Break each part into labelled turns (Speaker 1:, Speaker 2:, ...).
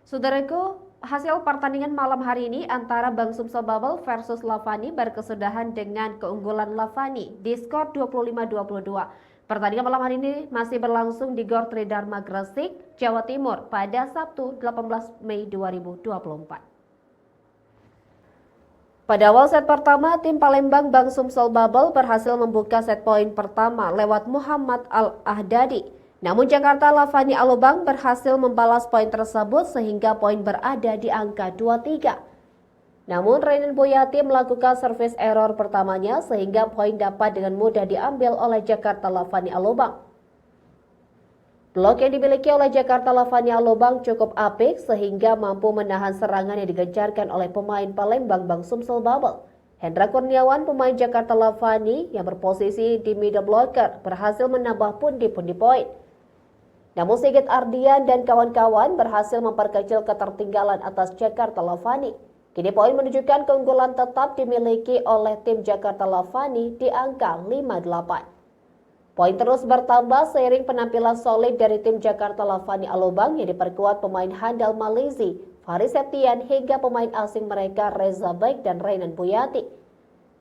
Speaker 1: Saudaraku, hasil pertandingan malam hari ini antara Bang Sumsel Bubble versus Lavani berkesudahan dengan keunggulan Lavani di skor 25-22. Pertandingan malam hari ini masih berlangsung di Gor Tridharma Gresik, Jawa Timur pada Sabtu 18 Mei 2024. Pada awal set pertama, tim Palembang Bang Sumsel Bubble berhasil membuka set poin pertama lewat Muhammad Al-Ahdadi. Namun Jakarta Lavani Alobang berhasil membalas poin tersebut sehingga poin berada di angka 2-3. Namun Rainan Boyati melakukan service error pertamanya sehingga poin dapat dengan mudah diambil oleh Jakarta Lavani Alobang. Blok yang dimiliki oleh Jakarta Lavani Alobang cukup apik sehingga mampu menahan serangan yang digencarkan oleh pemain Palembang Bang Sumsel Bubble. Hendra Kurniawan, pemain Jakarta Lavani yang berposisi di middle blocker, berhasil menambah pundi-pundi poin. Namun Sigit Ardian dan kawan-kawan berhasil memperkecil ketertinggalan atas Jakarta Lavani. Kini poin menunjukkan keunggulan tetap dimiliki oleh tim Jakarta Lavani di angka 5-8. Poin terus bertambah seiring penampilan solid dari tim Jakarta Lavani Alobang yang diperkuat pemain handal Malizi, Faris Septian hingga pemain asing mereka Reza Baik dan Rainan Boyati.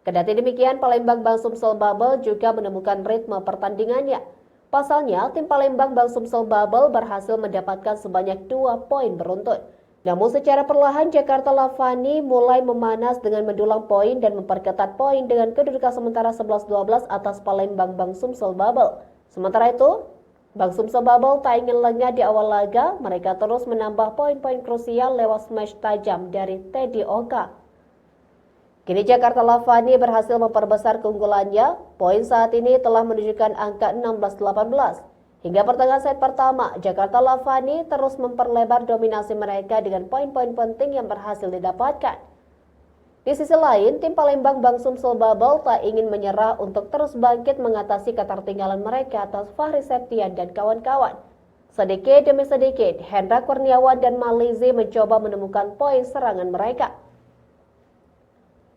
Speaker 1: Kendati demikian, Palembang Bang Sumsel Bubble juga menemukan ritme pertandingannya. Pasalnya, tim Palembang Bang Sumsel Bubble berhasil mendapatkan sebanyak 2 poin beruntun. Namun secara perlahan Jakarta Lavani mulai memanas dengan mendulang poin dan memperketat poin dengan kedudukan sementara 11-12 atas Palembang Bang Sumsel Bubble. Sementara itu, Bang Sumsel Bubble tak ingin lengah di awal laga, mereka terus menambah poin-poin krusial lewat smash tajam dari Teddy Oka. Kini Jakarta Lavani berhasil memperbesar keunggulannya, poin saat ini telah menunjukkan angka 16-18. Hingga pertengahan set pertama, Jakarta Lavani terus memperlebar dominasi mereka dengan poin-poin penting yang berhasil didapatkan. Di sisi lain, tim Palembang Bang Sumsel Bubble tak ingin menyerah untuk terus bangkit mengatasi ketertinggalan mereka atas Fahri Septian dan kawan-kawan. Sedikit demi sedikit, Hendra Kurniawan dan Malizi mencoba menemukan poin serangan mereka.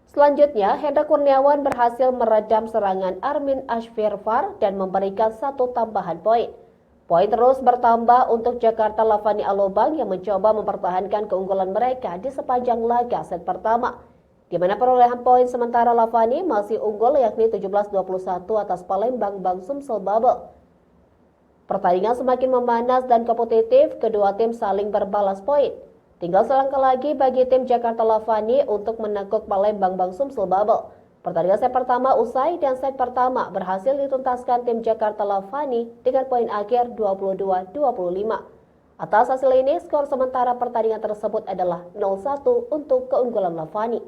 Speaker 1: Selanjutnya, Hendra Kurniawan berhasil meredam serangan Armin Ashfirfar dan memberikan 1 tambahan poin. Poin terus bertambah untuk Jakarta Lavani Alobang yang mencoba mempertahankan keunggulan mereka di sepanjang laga set pertama, di mana perolehan poin sementara Lavani masih unggul yakni 17-21 atas Palembang Bang Sumsel Bubble. Pertandingan semakin memanas dan kompetitif, kedua tim saling berbalas poin. Tinggal selangkah lagi bagi tim Jakarta Lavani untuk menekuk Palembang Bang Sumsel Bubble. Pertandingan set pertama usai dan set pertama berhasil dituntaskan tim Jakarta Lavani dengan poin akhir 22-25. Atas hasil ini, skor sementara pertandingan tersebut adalah 0-1 untuk keunggulan Lavani.